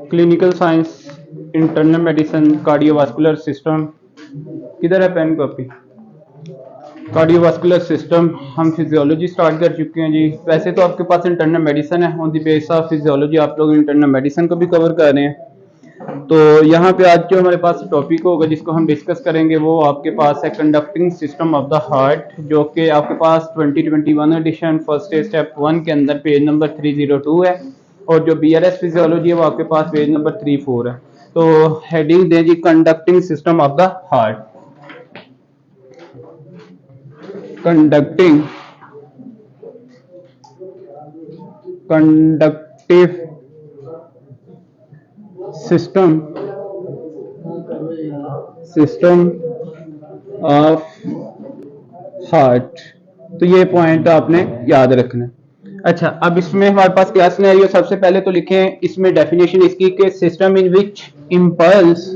Clinical science, internal medicine, cardiovascular system. किधर है pen copy? Cardiovascular system हम physiology start कर चुके हैं जी। वैसे तो आपके पास इंटरनल मेडिसिन है, on the base of physiology आप लोग इंटरनल मेडिसिन को भी कवर कर रहे हैं। तो यहाँ पे आज जो हमारे पास टॉपिक होगा जिसको हम डिस्कस करेंगे वो आपके पास है conducting system of the heart, जो कि आपके पास 2021 एडिशन फर्स्ट स्टेप 1 के अंदर पेज नंबर 302 है, और जो BRS फिजियोलॉजी है वो आपके पास पेज नंबर 34 है। तो हेडिंग दें जी conducting system of the heart. Conducting conductive system of heart. तो ये पॉइंट आपने याद रखना है। अच्छा, अब इसमें हमारे पास क्या सिनेरियो, सबसे पहले तो लिखें इसमें डेफिनेशन इसकी कि system in which impulse,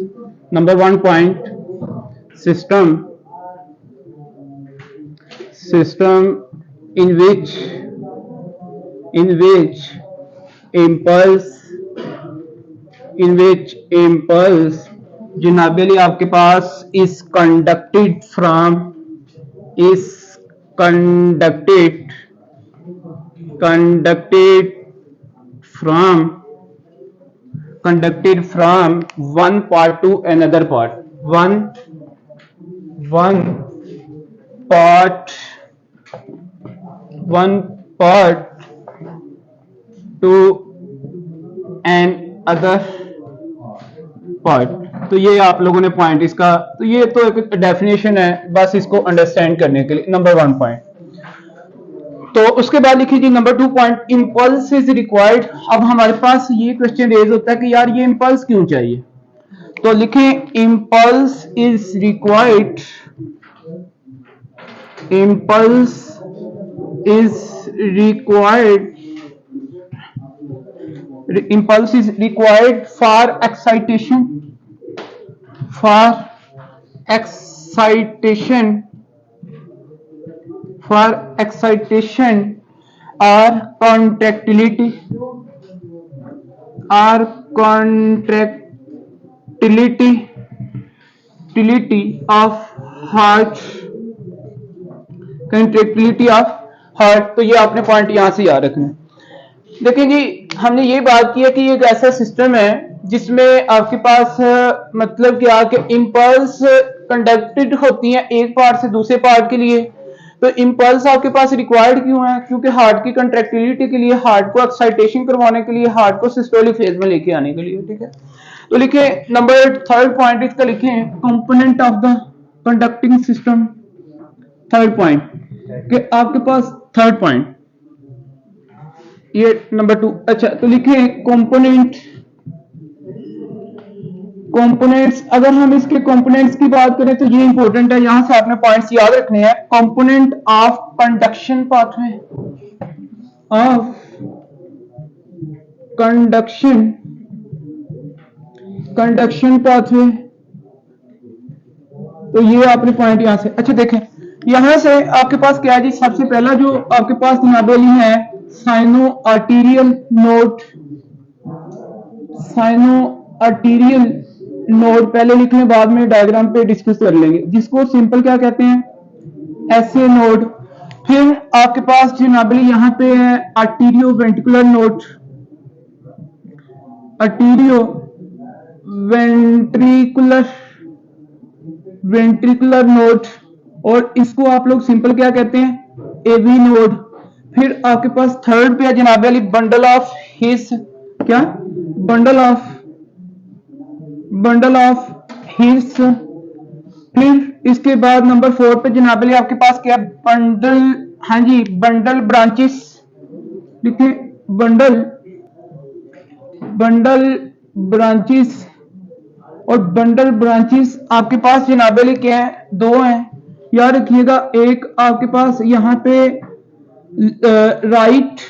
number 1 point, system in which impulse generally आपके पास is conducted from one part to another part, one part to an other part। तो ये आप लोगों ने पॉइंट इसका, तो ये तो एक डेफिनेशन है बस इसको अंडरस्टैंड करने के लिए, नंबर 1 पॉइंट। तो उसके बाद लिखिए जी number 2 point, impulse is required. अब हमारे पास ये क्वेश्चन रेज होता है कि यार ये इंपल्स क्यों चाहिए, तो लिखें impulse is required, impulse is required for excitation or contractility of heart, तो ये आपने पॉइंट यहां से याद रखना है। देखिए जी, हमने ये बात की है कि ये एक ऐसा सिस्टम है जिसमें आपके पास मतलब क्या कि इंपल्स कंडक्टेड होती हैं एक पार्ट से दूसरे पार्ट के लिए। तो इंपल्स आपके पास रिक्वायर्ड क्यों है, क्योंकि हार्ट की कंट्रैक्टिलिटी के लिए, हार्ट को एक्साइटेशन करवाने के लिए, हार्ट को सिस्टोलिक फेज में लेके आने के लिए। ठीक है, तो लिखे नंबर 3 पॉइंट इसका लिखे component of the conducting system. 3 point कि आपके पास 3 पॉइंट ये नंबर 2। अच्छा, तो लिखे कंपोनेंट्स। अगर हम इसके कंपोनेंट्स की बात करें तो ये इंपॉर्टेंट है, यहां से आपने पॉइंट्स याद रखने हैं। Component of conduction pathway, conduction pathway, तो ये आपने पॉइंट यहां से। अच्छा देखें, यहां से आपके पास क्या है जी, सबसे पहला जो आपके पास नाबेली है साइनो आर्टीरियल नोड पहले लिख लें, बाद में डायग्राम पे डिस्कस कर लेंगे, जिसको सिंपल क्या कहते हैं, ऐसे नोड। फिर आपके पास जनाबली यहां पे है arterio ventricular node, arterio ventricular node, और इसको आप लोग सिंपल क्या कहते हैं, एवी नोड। फिर आपके पास थर्ड पे है जनाबली बंडल ऑफ हिस, क्या बंडल ऑफ हिस। फिर इसके बाद नंबर 4 पे जनाबली आपके पास क्या, बंडल, हाँ जी, बंडल ब्रांचेस, लिखे बंडल ब्रांचेस। और बंडल ब्रांचेस आपके पास जनाबली क्या है, 2 हैं, याद रखिएगा। एक आपके पास यहाँ पे राइट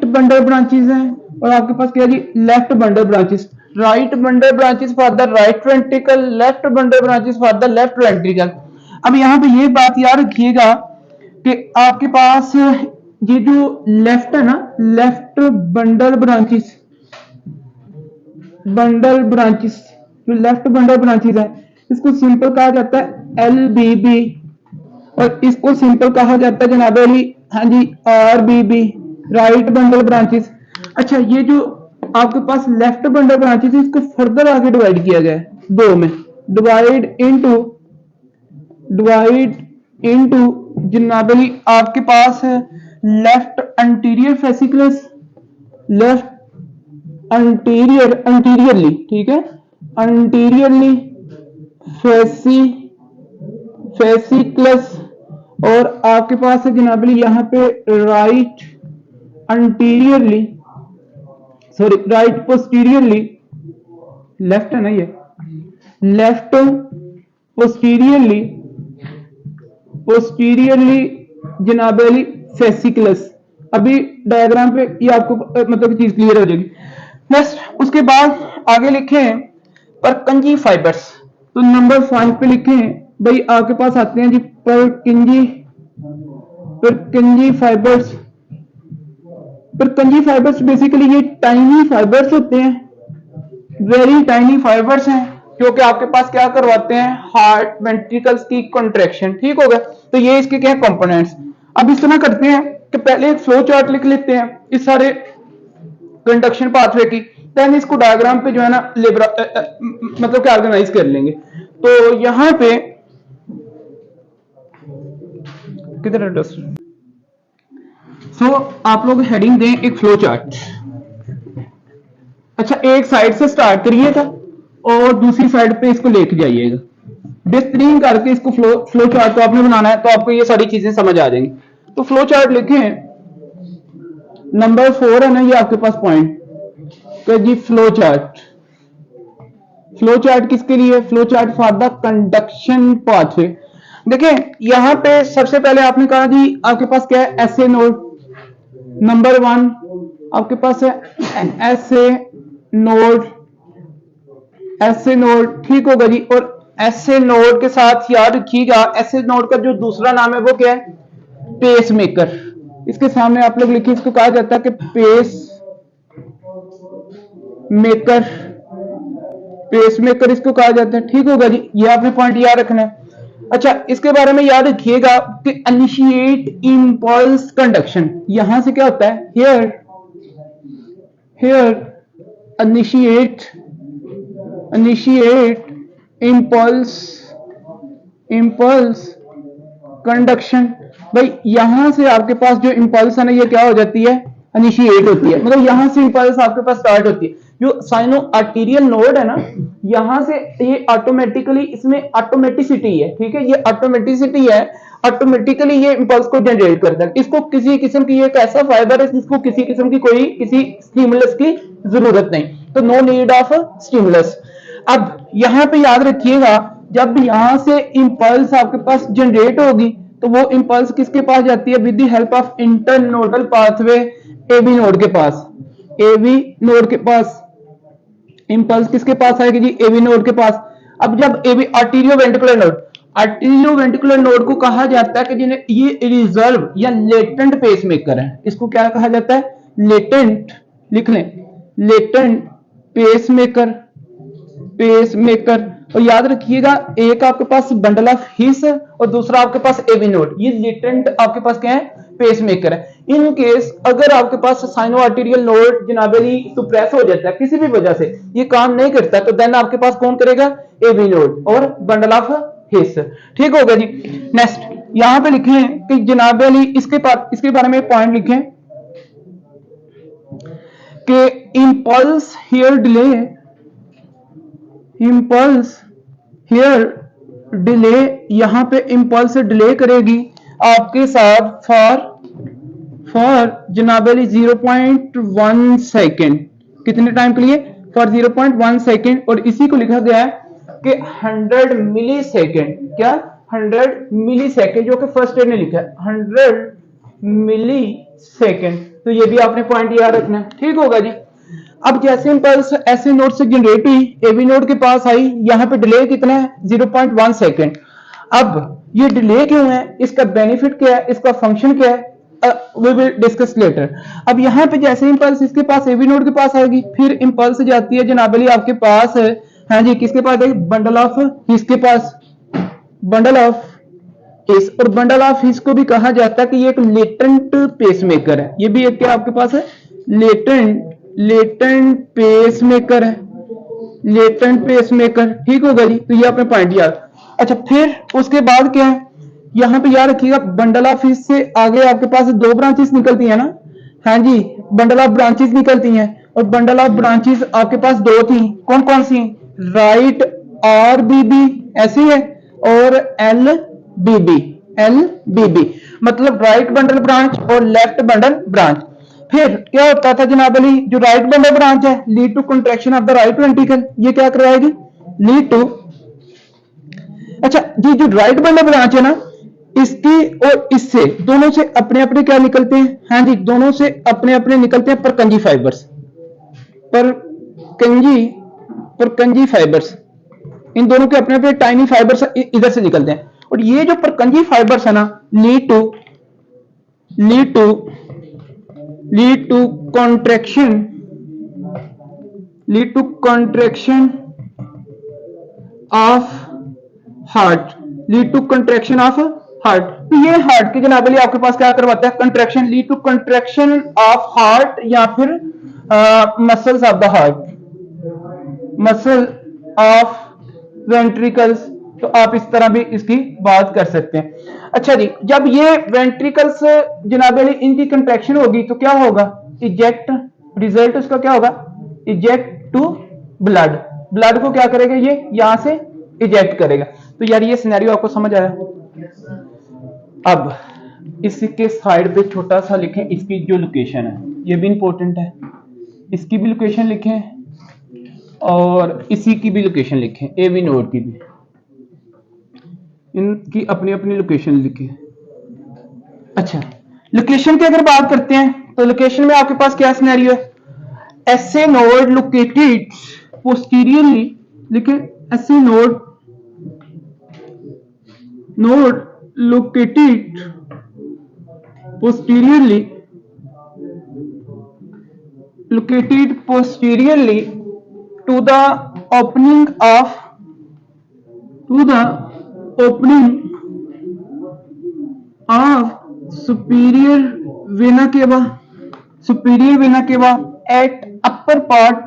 बंडल ब्रांचेस हैं, और आपके पास क्या जी, left bundle branches. Right bundle branches for the right ventricle, left bundle branches for the left ventricle. अब यहाँ पे ये बात याद रखिएगा कि आपके पास ये जो लेफ्ट है ना, left bundle branches bundle branches, जो लेफ्ट बंडल ब्रांचेस है इसको सिंपल कहा जाता है LBB, और इसको सिंपल कहा जाता है जनाब अली, हाँ जी, RBB, राइट बंडल ब्रांचेस। अच्छा, ये जो आपके पास लेफ्ट बंडल ब्रांचेस है इसको फर्दर आगे डिवाइड किया गया है दो में, डिवाइड इनटू जनाब अली आपके पास है लेफ्ट एंटीरियर फेसिकुलस, लेफ्ट अंटीरियरली, ठीक है, अंटीरियरली फेसिकुलस, और आपके पास है जनाब अली यहाँ पे right anteriorly, sorry right posteriorly, left है ना ये, लेफ्ट पोस्टीरियरली जनाब अली फेसिकुलस। अभी डायग्राम पे ये आपको मतलब चीज क्लियर हो जाएगी। नेक्स्ट उसके बाद आगे लिखे हैं परकिंजी फाइबर्स, तो नंबर 5 पे लिखे हैं भाई आपके पास आते हैं जी Purkinje fibres. Purkinje fibres basically ये टाइनी फाइबर्स होते हैं, वेरी टाइनी फाइबर्स हैं, जो कि आपके पास क्या करवाते हैं, हार्ट वेंट्रिकल्स की कॉन्ट्रैक्शन, ठीक हो गया। तो ये इसके क्या कंपोनेंट्स। अब इस तरह करते हैं कि पहले एक फ्लो चार्ट लिख लेते हैं इस सारे कंडक्शन पाथवे की, देन इसको डायग्राम पे जो है ना मतलब क्या ऑर्गेनाइज कर लेंगे। तो यहां पे किधर है आप लोग हेडिंग दें एक फ्लो चार्ट। अच्छा, एक साइड से स्टार्ट करिएगा और दूसरी साइड पे इसको लेके जाइएगा, बेहतरीन करके इसको फ्लो चार्ट तो आपने बनाना है, तो आपको ये सारी चीजें समझ आ जाएंगी। तो फ्लो चार्ट लिखें, नंबर 4 है ना ये आपके पास पॉइंट, तो जी फ्लो चार्ट किसके लिए, flow chart for the conduction pathway. देखिए यहां पे सबसे पहले आपने कहा जी आपके पास क्या है, एसए नोड, नंबर 1 आपके पास है एसए नोड, ठीक होगा जी। और एसए नोड के साथ याद रखिएगा एसए नोड का जो दूसरा नाम है वो क्या है, पेस मेकर। इसके सामने आप लोग लिखिए, इसको कहा जाता है कि पेस मेकर इसको कहा जाता है, ठीक होगा जी। ये आपने पॉइंट याद रखना है। अच्छा, इसके बारे में याद रखिएगा कि इनिशिएट इंपल्स कंडक्शन, यहां से क्या होता है, हियर इनिशिएट इंपल्स कंडक्शन। भाई यहां से आपके पास जो इंपल्स है ना ये क्या हो जाती है, इनिशिएट होती है, मतलब यहां से इंपल्स आपके पास स्टार्ट होती है। जो साइनो आर्टीरियल नोड है ना, यहां से ये ऑटोमेटिकली, इसमें ऑटोमेटिसिटी है, ठीक है, ये ऑटोमेटिसिटी है, ऑटोमेटिकली ये इंपल्स को जनरेट करता है। इसको किसी किस्म की, एक ऐसा फाइबर है जिसको किसी किस्म की किसी स्टिमुलस की जरूरत नहीं, तो नो नीड ऑफ स्टिमुलस। अब यहां पे याद रखिएगा जब यहां से इंपल्स आपके पास जनरेट होगी तो वो इंपल्स किसके पास जाती है, with the help of internodal pathway AB node के पास, इंपल्स किसके पास आएगी जी, एबी नोड के पास। अब जब एबी आर्टीरियो वेंट्रिकुलर नोड को कहा जाता है कि जिन्हें ये रिजर्व या लेटेंट पेसमेकर है, इसको क्या कहा जाता है, लेटेंट, लिख लें, लेटेंट पेसमेकर। और याद रखिएगा एक आपके पास बंडल ऑफ हिस और दूसरा आपके पास एबी नोड, ये लेटेंट आपके पास क्या है, पेसमेकर है। इन केस अगर आपके पास साइनो आर्टीरियल नोड जनाबली सुप्रेस हो जाता है किसी भी वजह से, ये काम नहीं करता, तो देन आपके पास कौन करेगा, एबी नोड और बंडल ऑफ हिस, ठीक होगा जी। नेक्स्ट यहां पे लिखे कि जनाबली इसके बारे में पॉइंट लिखें कि इंपल्स हियर डिले, यहां पे इंपल्स डिले करेगी आपके साथ फॉर जनाबली 0.1 सेकेंड, कितने टाइम के लिए, फॉर 0.1 सेकेंड। और इसी को लिखा गया है कि 100 मिली सेकेंड, क्या 100 मिली सेकेंड, जो कि फर्स्ट ईयर ने लिखा है 100 मिली सेकेंड। तो ये भी आपने पॉइंट याद रखना है, ठीक होगा जी। अब जैसे इंपल्स ऐसे नोड से जनरेट हुई, एबी नोड के पास आई, यहां पे डिले कितना है, 0.1 सेकेंड। अब ये डिले क्यों है, इसका बेनिफिट क्या है, इसका फंक्शन क्या है, वी विल डिस्कस लेटर। अब यहाँ पे जैसे इंपल्स इसके पास एवी नोड के पास आएगी, फिर इंपल्स जाती है जनाब अली आपके पास है, हाँ जी, किसके पास है, बंडल ऑफ हिस के पास, बंडल ऑफ हिस। और बंडल ऑफ हिस को भी कहा जाता है कि ये एक लेटेंट पेसमेकर है, ये भी एक क्या आपके पास है, लेटेंट पेसमेकर है, लेटेंट पेसमेकर, ठीक होगा जी। तो ये आपने पॉइंट याद। अच्छा, फिर उसके बाद क्या है, यहां पे याद रखिएगा बंडल ऑफ हिस से आगे आपके पास दो ब्रांचेस निकलती है ना, हाँ जी, बंडल ऑफ ब्रांचेस निकलती हैं, और बंडल ऑफ ब्रांचेस आपके पास दो थी, कौन कौन सी, राइट आर बी बी ऐसी है, और L B B, L B B मतलब राइट बंडल ब्रांच और लेफ्ट बंडल ब्रांच। फिर क्या होता था जनाब अली, जो राइट बंडल ब्रांच है lead to contraction of the right ventricle, ये क्या करवाएगी, लीड टू, अच्छा जी, जो राइट बंडल ब्रांच है ना, इसकी और इससे दोनों से अपने अपने क्या निकलते हैं, हाँ जी, दोनों से अपने अपने निकलते हैं परकंजी फाइबर्स, परकंजी फाइबर्स, इन दोनों के अपने अपने टाइनी फाइबर्स इधर से निकलते हैं। और ये जो परकंजी फाइबर्स है ना, lead to contraction of heart, lead to contraction of heart. तो ये हार्ट की जनाब अली आपके पास क्या करवाता है, contraction, lead to contraction of heart, या फिर muscles of the heart, muscle of ventricles. तो आप इस तरह भी इसकी बात कर सकते हैं। अच्छा जी, जब ये वेंट्रिकल्स जनाब अली इनकी कंट्रैक्शन होगी तो क्या होगा, इजेक्ट, रिजल्ट उसका क्या होगा, इजेक्ट टू ब्लड, ब्लड को क्या करेगा, ये यहां से इजेक्ट करेगा। तो यार ये सिनेरियो आपको समझ आया। अब इसके साइड पे छोटा सा लिखें इसकी जो लोकेशन है, ये भी इंपॉर्टेंट है, इसकी भी लोकेशन लिखें और इसी की भी लोकेशन लिखें, एवी नोड की भी, इनकी अपनी अपनी लोकेशन लिखें। अच्छा, लोकेशन की अगर बात करते हैं तो लोकेशन में आपके पास क्या सिनेरियो है, ऐसे नोड लोकेटेड पोस्टीरियरली, लिखें ऐसे node located posteriorly to the opening of superior vena cava at upper part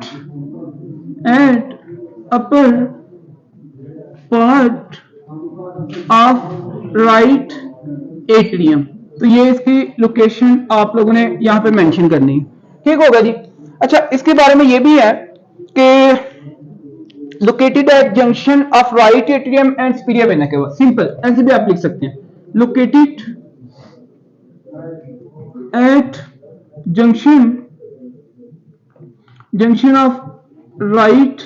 of right atrium. तो ये इसकी लोकेशन आप लोगों ने यहां पे मेंशन करनी है, ठीक होगा जी। अच्छा, इसके बारे में ये भी है कि located at junction of right atrium and superior vena cava, simple ऐसे भी आप लिख सकते हैं, located at junction of right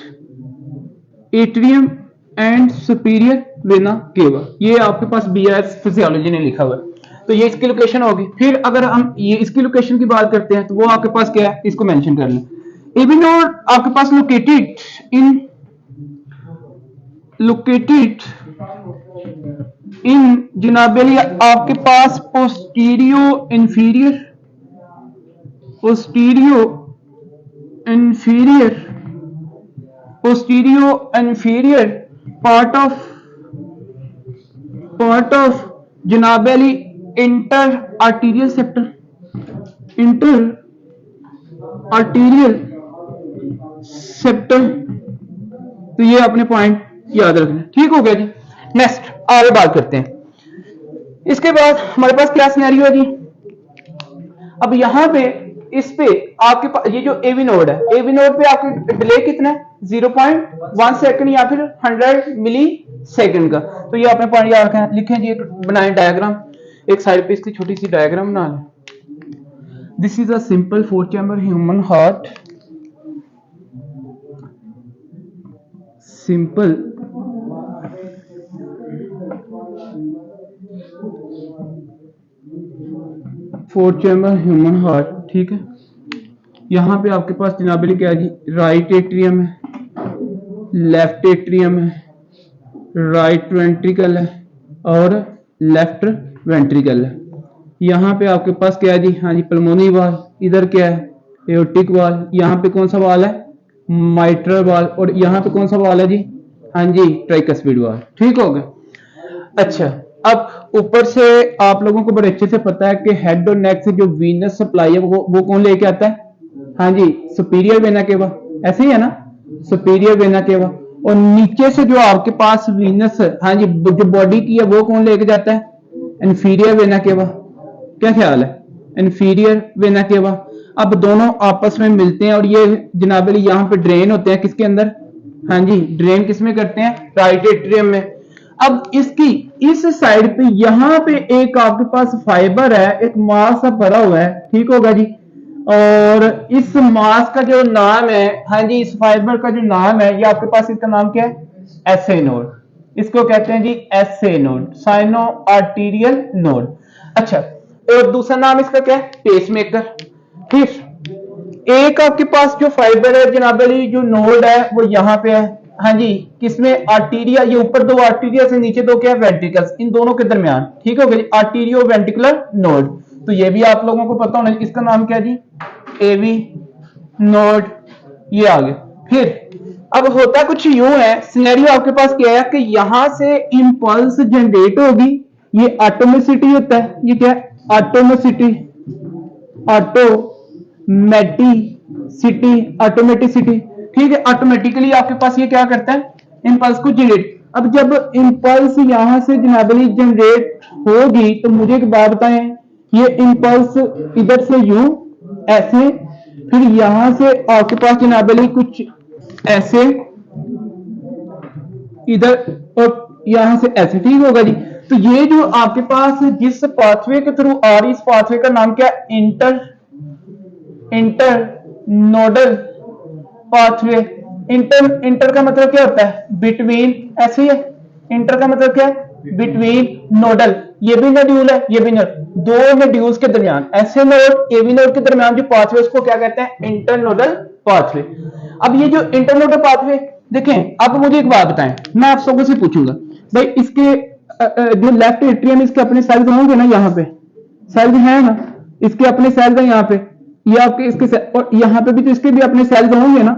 atrium and superior vena cava, ये आपके पास बीएस फिजियोलॉजी ने लिखा हुआ है। तो ये इसकी लोकेशन होगी। फिर अगर हम ये इसकी लोकेशन की बात करते हैं तो वो आपके पास क्या है, इसको मेंशन कर लें, एवी नोड आपके पास लोकेटेड इन जनाब अली आपके पास पोस्टीरियो इंफीरियर पार्ट ऑफ जनाब अली इंटर आर्टीरियल सेप्टल। तो ये अपने पॉइंट याद रखना, ठीक हो गया जी। नेक्स्ट आगे बात करते हैं। इसके बाद हमारे पास क्या सिनेरियो है जी, अब यहां पे इस पे आपके पास ये जो एवी नोड है, एवी नोड पे आपके डिले कितना है, 0.1 सेकंड या फिर 100 मिली सेकंड का। तो ये आपने पॉइंट याद रखना, लिखें जी, बनाएं डायग्राम, एक साइड पे इसकी छोटी सी डायग्राम बना लें। This is a simple 4 chamber human heart, simple 4 chamber human heart, ठीक है। यहां पे आपके पास जनाब अली क्या है जी, राइट एट्रियम है, लेफ्ट एट्रियम है, राइट वेंट्रिकल है और लेफ्ट वेंट्रिकल है। यहाँ पे आपके पास क्या है जी, हाँ जी पल्मोनरी वाल, इधर क्या है एओर्टिक वाल, यहाँ पे कौन सा वाल है माइट्रल वाल, और यहाँ पे कौन सा वाल है जी, हाँ जी ट्राइकस्पिड वाल। ठीक हो गया। अच्छा, अब ऊपर से आप लोगों को बड़े अच्छे से पता है कि हेड और नेक से जो वीनस सप्लाई है वो कौन लेके आता है, हाँ जी सुपीरियर वेना केवा, ऐसे ही है ना, सुपीरियर वेना केवा। और नीचे से जो आपके पास वीनस, हाँ जी जो बॉडी की है वो कौन लेके जाता है, इंफीरियर वेना केवा। क्या ख्याल है, इंफीरियर वेना केवा। अब दोनों आपस में मिलते हैं और ये जनाब अली यहाँ पे ड्रेन होते हैं किसके अंदर, हाँ जी ड्रेन किसमें करते हैं, राइट एट्रियम में। अब इसकी इस साइड पे यहाँ पे एक आपके पास फाइबर है, एक मास भरा हुआ है, ठीक होगा जी। और इस मास का जो नाम है, हाँ जी इस फाइबर का जो नाम है, ये आपके पास इसका नाम क्या है, एसए नोड। इसको कहते हैं जी SA node, sino atrial node. अच्छा, और दूसरा नाम इसका क्या है, पेसमेकर। फिर एक आपके पास जो फाइबर है जनाब अली, जो नोड है वो यहाँ पे है, हाँ जी किसमें, आर्टीरिया, ये ऊपर दो आर्टीरिया से नीचे दो क्या है वेंट्रिकल्स, इन दोनों के दरमियान। ठीक हो गया जी, आर्टीरियो वेंट्रिकुलर नोड। तो ये भी आप लोगों को पता होना, इसका नाम क्या है जी, एवी नोड। ये आ गया। फिर अब होता कुछ यूं है, सिनेरियो आपके पास क्या है कि यहां से इंपल्स जनरेट होगी, ये ऑटोमेसिटी होता है, ये क्या है ऑटोमेसिटी, ऑटोमेटिसिटी। ठीक है, ऑटोमेटिकली आपके पास ये क्या करता है, इंपल्स को जनरेट। अब जब इंपल्स यहां से जनाबली जनरेट होगी तो मुझे एक बात बताएं, ये इंपल्स इधर से यूं ऐसे, फिर यहां से आपके पास जनाबली कुछ ऐसे इधर, और यहां से ऐसे। ठीक होगा जी। तो ये जो आपके पास जिस पाथवे के थ्रू आ रही, इस पाथवे का नाम क्या है, इंटर नोडल पाथवे। इंटर का मतलब क्या होता है, बिटवीन, ऐसे ही है। इंटर का मतलब क्या है, बिटवीन नोडल, ये भी नोड्यूल है, ये भी नोड, दो नोड्यूल्स के दरमियान, ऐसे नोड एवी नोड के दरमियान जो पाथवे उसको क्या कहते हैं, इंटरनोडल पाथवे। अब ये जो इंटरनोडल पाथवे, देखें अब मुझे एक बात बताएं, मैं आप सबको से पूछूंगा भाई, इसके जो लेफ्ट एट्रियम, इसके अपने सेल्स होंगे ना, यहाँ पे सेल्स है ना, इसके अपने सेल्स है यहाँ पे, ये आपके इसके और यहाँ पे भी तो इसके भी अपने सेल्स होंगे ना,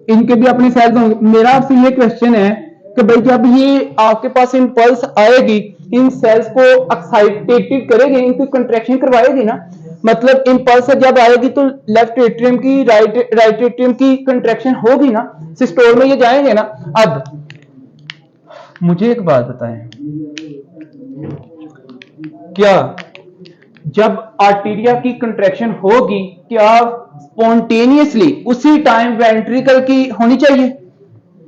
इनके भी अपने सेल्स होंगे। मेरा आपसे ये क्वेश्चन है कि भाई जब ये आपके पास इंपल्स आएगी, इन सेल्स को एक्साइटेटेड करेगी, इनकी कंट्रैक्शन करवाएगी ना, मतलब इंपल्स जब आएगी तो लेफ्ट एट्रियम की राइट एट्रियम की कंट्रैक्शन होगी ना, सिस्टोल में ये जाएंगे ना। अब मुझे एक बात बताएं, क्या जब आर्टेरिया की कंट्रैक्शन होगी, क्या स्पॉन्टेनियसली उसी टाइम वेंट्रिकल की होनी चाहिए,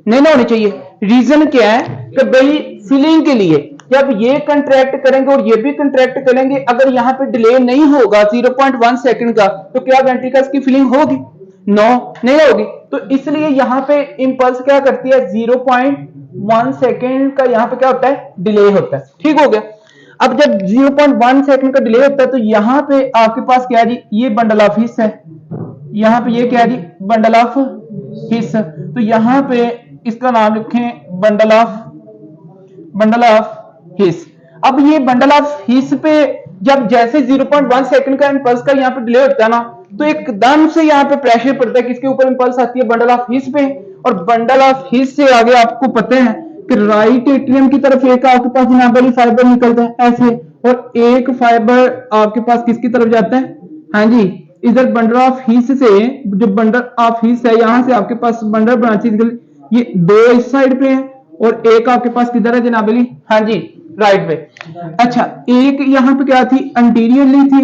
नहीं ना होनी चाहिए। रीजन क्या है कि भाई फिलिंग के लिए जब ये कंट्रैक्ट करेंगे और ये भी कंट्रैक्ट करेंगे, अगर यहां पे डिले नहीं होगा 0.1 सेकंड का, तो क्या वेंट्रिकल्स की फिलिंग होगी, नो नहीं होगी। तो इसलिए यहां पे इंपल्स क्या करती है, 0.1 सेकंड का यहां पे क्या होता है, डिले होता है। ठीक हो गया। अब जब 0.1 सेकंड का डिले होता है तो यहां पे आपके पास क्या है जी, ये बंडल ऑफ हिस्स है, यहां पे ये क्या है जी, बंडल ऑफ हिस्स। तो यहां पे इसका नाम लिखें बंडल ऑफ हिस्स। अब ये बंडल ऑफ हिस्स पे जब जैसे 0.1 सेकंड का इंपल्स का यहाँ पे डिले होता है ना, तो एकदम से यहाँ पे प्रेशर पड़ता है, किसके ऊपर इंपल्स आती है, बंडल ऑफ हिस्स पे। और बंडल ऑफ हिस्स से आगे आपको पता है कि राइट एट्रियम की तरफ एक आपके पास जनाबली फाइबर निकलता है ऐसे, और एक फाइबर आपके पास किसकी तरफ जाता है, हाँ जी इधर बंडल ऑफ हिस्स से, जो बंडल ऑफ हिस्स है यहां से आपके पास बंडल ब्रांचेस निकल, ये दो इस साइड पे है और एक आपके पास किधर है जनाबली, हाँ जी राइट पे। अच्छा, एक यहां पे क्या थी, अंटीरियरली थी,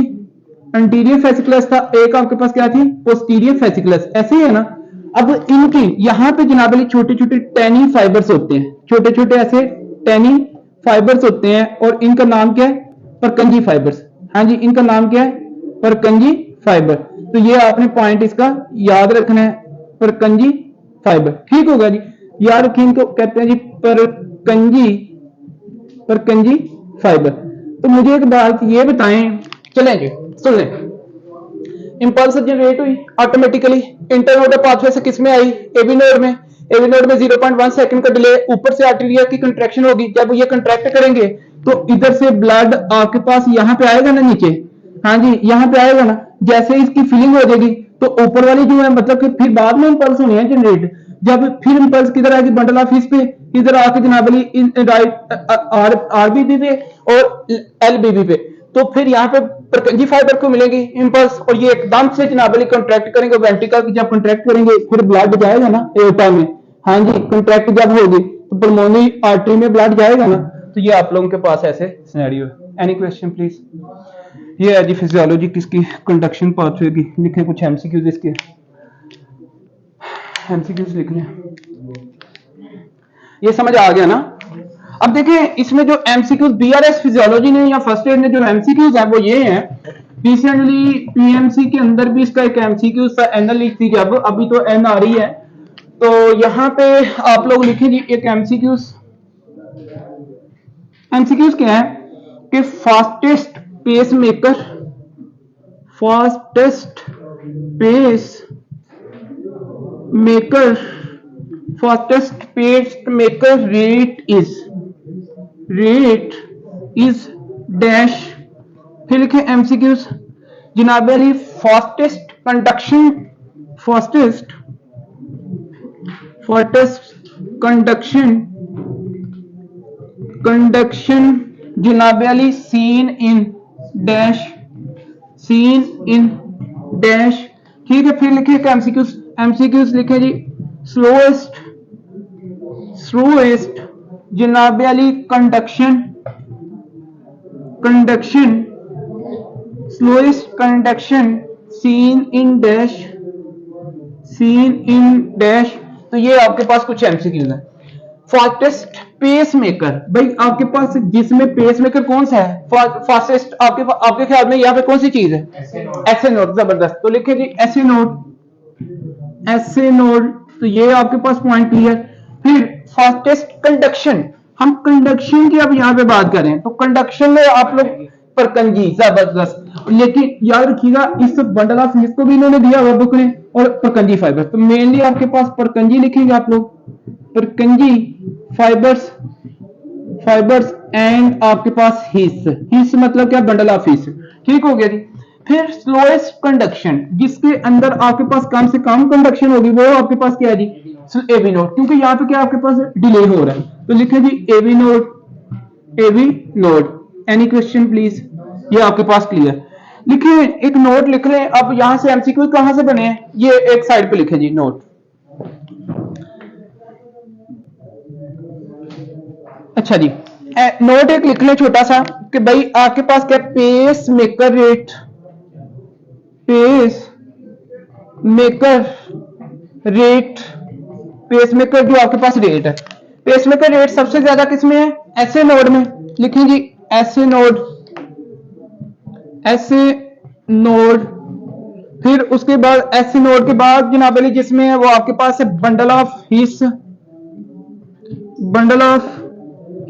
अंटीरियर फेसिकुलस था, एक आपके पास क्या थी, पोस्टीरियर फेसिकुलस, ऐसे ही है ना। अब इनकी यहां पे जनाबली छोटे छोटे टैनी फाइबर्स होते हैं, छोटे छोटे ऐसे टैनी फाइबर्स होते हैं, और इनका नाम क्या है, परकंजी फाइबर्स। हाँ जी, इनका नाम क्या है, परकंजी फाइबर। तो ये आपने पॉइंट इसका याद रखना है, परकंजी फाइबर। ठीक होगा जी, याद रखिए, इनको कहते हैं जी परकंजी फाइबर। तो मुझे एक बात ये बताएं, चलें जी सुन लें, इंपल्स जनरेट हुई ऑटोमेटिकली इंटरनोडल पाथवे से, किसमें आई, एवी नोड में। एवी नोड में 0.1 सेकंड का डिले, ऊपर से आर्टेरिया की कंट्रैक्शन होगी, जब ये कंट्रैक्ट करेंगे तो इधर से ब्लड आपके पास यहां पे आएगा ना नीचे, हाँ जी, यहाँ पे आएगा ना, जैसे इसकी फिलिंग हो जाएगी तो ऊपर वाली जो है मतलब कि फिर बाद में इंपल्स होनी है जनरेट, जब फिर इंपल्स किधर आएगी बंडल ऑफ इस पे, इधर आके जनाब अली राइट आरबीबी पे और एलबीबी पे, तो फिर यहाँ पे परकंजी फाइबर को मिलेंगे इंपल्स और ये एकदम से जनाब अली कंट्रैक्ट करेंगे वेंट्रिकल की, जब कंट्रैक्ट करेंगे फिर ब्लड जाएगा ना एओर्टा में, हाँ जी कंट्रैक्ट जब होगी तो पल्मोनरी आर्टरी में ब्लड जाएगा ना, तो ये आप लोगों के पास ऐसे सिनेरियो है। Any question please. ये है जी फिजियोलॉजी किसकी, कंडक्शन पाथवे की, लिखे कुछ एमसीक्यूज इसके, एमसीक्यूज लिखने, ये समझ आ गया ना। अब देखें इसमें जो एमसीक्यूज बीआरएस फिजियोलॉजी ने या फर्स्ट एड ने जो एमसीक्यूज है वो ये है, रिसेंटली पीएमसी के अंदर भी इसका एक एमसीक्यूज था, एनएल लिख थी जब, अभी तो एन आ रही है, तो यहां पे आप लोग लिखें जी एक एमसीक्यूज, एमसीक्यूज क्या है कि fastest pacemaker, fastest pacemaker, fastest pacemaker rate is dash, फिर लिखे एमसीक्यूज जनाब Ali fastest conduction, fastest conduction जनाब अली सीन इन डैश, ठीक है। फिर लिखे एमसीक्यूज लिखे जी स्लोएस्ट जनाब Ali slowest conduction seen in dash, तो ये आपके पास कुछ एमसीक्यूज है। फास्टेस्ट पेस मेकर, भाई आपके पास जिसमें पेस मेकर कौन सा है फास्टेस्ट, आपके ख्याल में यहाँ पे कौन सी चीज है, एसए नोड, जबरदस्त, तो लिखे जी एसए नोड, तो ये आपके पास पॉइंट क्लियर। फिर फास्टेस्ट कंडक्शन, हम कंडक्शन की अब यहाँ पे बात करें तो कंडक्शन में आप लोग परकंजी, जबरदस्त, लेकिन याद रखिएगा इस बंडल ऑफ फिजिक्स को भी इन्होंने दिया हुआ बुक ने, और परकंजी फाइबर, तो मेनली आपके पास परकंजी लिखेंगे आप लोग, परकंजी फाइबर्स एंड आपके पास हिस मतलब क्या, बंडल ऑफ हिस, ठीक हो गया जी। फिर स्लोएस्ट कंडक्शन, जिसके अंदर आपके पास कम से कम कंडक्शन होगी, वो आपके पास क्या है जी, एवी नोड, क्योंकि यहाँ पे क्या आपके पास डिले हो रहा है, तो लिखे जी AV node. Any question please, ये आपके पास क्लियर, लिखे एक नोट लिख लें। अब यहां से एमसीक्यू कहां से बने हैं, ये एक साइड पे लिखे जी नोट, अच्छा जी नोट एक लिख लें छोटा सा कि भाई आपके पास क्या पेस मेकर जो आपके पास रेट है, पेस मेकर रेट सबसे ज्यादा किसमें है, ऐसे नोड में, लिखें जी ऐसे नोड, फिर उसके बाद ऐसे नोड के बाद जनाब अली जिसमें है वो आपके पास है बंडल ऑफ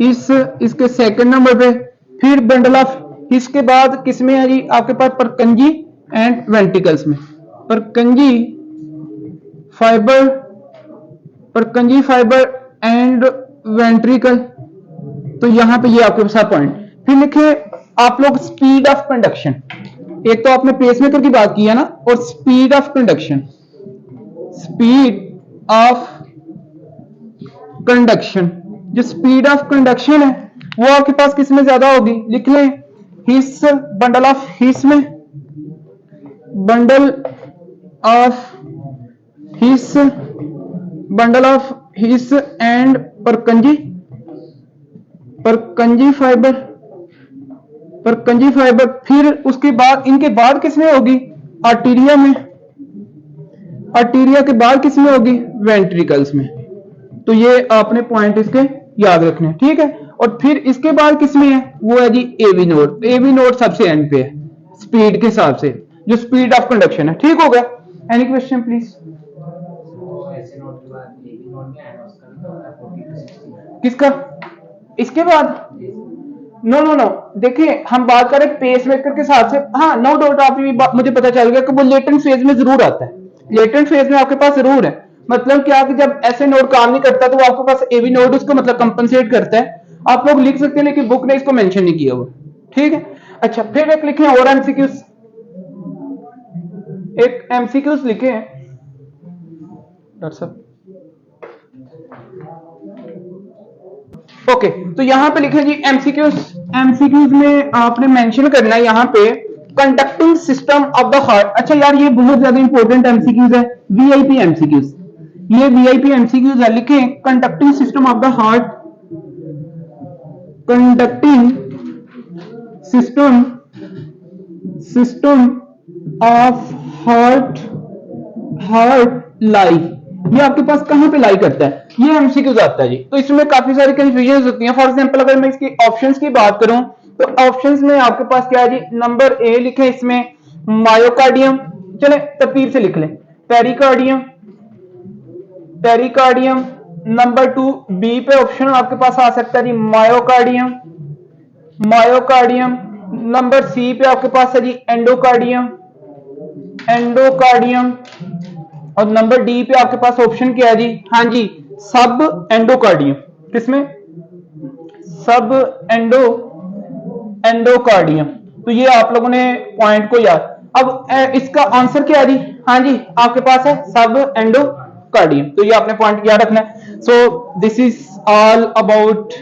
हिस, इसके सेकंड नंबर पे, फिर बंडल ऑफ हिस के बाद किसमें है जी आपके पास परकंजी एंड वेंट्रिकल्स में, परकंजी फाइबर एंड वेंट्रिकल, तो यहां पे ये आपके पास पॉइंट। फिर लिखे आप लोग स्पीड ऑफ कंडक्शन, एक तो आपने पेसमेकर की बात की है ना, और स्पीड ऑफ कंडक्शन, जो स्पीड ऑफ कंडक्शन है वो आपके पास किस में ज्यादा होगी, लिख लें हिस, बंडल ऑफ हिस में, bundle of his and Purkinje fibre, फिर उसके बाद इनके बाद किसमें होगी, आर्टीरिया के बाद किसमें होगी, वेंट्रिकल्स में, तो ये आपने पॉइंट इसके याद रखने, ठीक है। और फिर इसके बाद किसमें है, वो है जी एवी नोड सबसे एंड पे है स्पीड के हिसाब से, जो स्पीड ऑफ कंडक्शन है, ठीक हो गया। Any question please. किसका, इसके बाद नो देखिए हम बात करें पेस मेकर के हिसाब से, हाँ नो डाउट आप मुझे पता चल गया कि वो लेटेंट फेज में जरूर आता है, लेटेंट फेज में आपके पास जरूर है, मतलब क्या कि जब ऐसे नोड काम नहीं करता तो वो आपके पास एवी नोड उसको मतलब कंपनसेट करता है, आप लोग लिख सकते हैं लेकिन बुक ने इसको मेंशन नहीं किया हुआ, ठीक है। अच्छा, फिर एक लिखे और एमसीक्यूज, एक एमसीक्यूज लिखे हैं डॉक्टर साहब। ओके, तो यहां पे लिखे जी एमसीक्यूज। एमसीक्यूज में आपने मेंशन करना है यहां पे conducting system of the heart. अच्छा यार, ये बहुत ज्यादा इंपॉर्टेंट एमसीक्यूज है, वीआईपी एमसीक्यूज, ये वीआईपी एमसीक्यूज है। लिखे conducting system of the heart, conducting system, system of heart, heart lie, ये आपके पास कहां पे लाई करता है, ये एमसीक्यूज आता है जी। तो इसमें काफी सारी कंफ्यूजन होती हैं। फॉर एग्जांपल अगर मैं इसकी ऑप्शंस की बात करूं तो ऑप्शंस में आपके पास क्या है जी, नंबर ए लिखे इसमें मायोकार्डियम, चले तरतीब से लिख लें, पेरिकार्डियम, पेरिकार्डियम। नंबर 2 बी पे ऑप्शन आपके पास आ सकता है जी मायोकार्डियम, मायोकार्डियम। नंबर सी पे आपके पास है जी एंडोकार्डियम, एंडोकार्डियम। और नंबर डी पे आपके पास ऑप्शन क्या है जी, हाँ जी सब एंडोकार्डियम, किसमें सब एंडो, एंडोकार्डियम। तो ये आप लोगों ने पॉइंट को याद। अब इसका आंसर क्या है जी, हाँ जी आपके पास है सब एंडोकार्डियम, तो ये आपने पॉइंट याद रखना है। So this is all about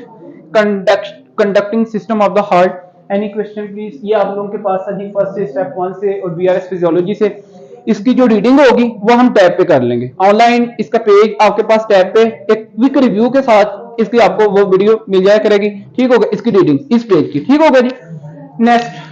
conducting system of the heart. Any question please. ये आप लोगों के पास है जी फर्स्ट से स्टेप 1 से और बीआरएस फिजियोलॉजी से। इसकी जो रीडिंग होगी वो हम टैब पे कर लेंगे ऑनलाइन। इसका पेज आपके पास टैब पे एक क्विक रिव्यू के साथ इसकी आपको वो वीडियो मिल जाया करेगी, ठीक होगा, इसकी रीडिंग इस पेज की, ठीक होगा जी। नेक्स्ट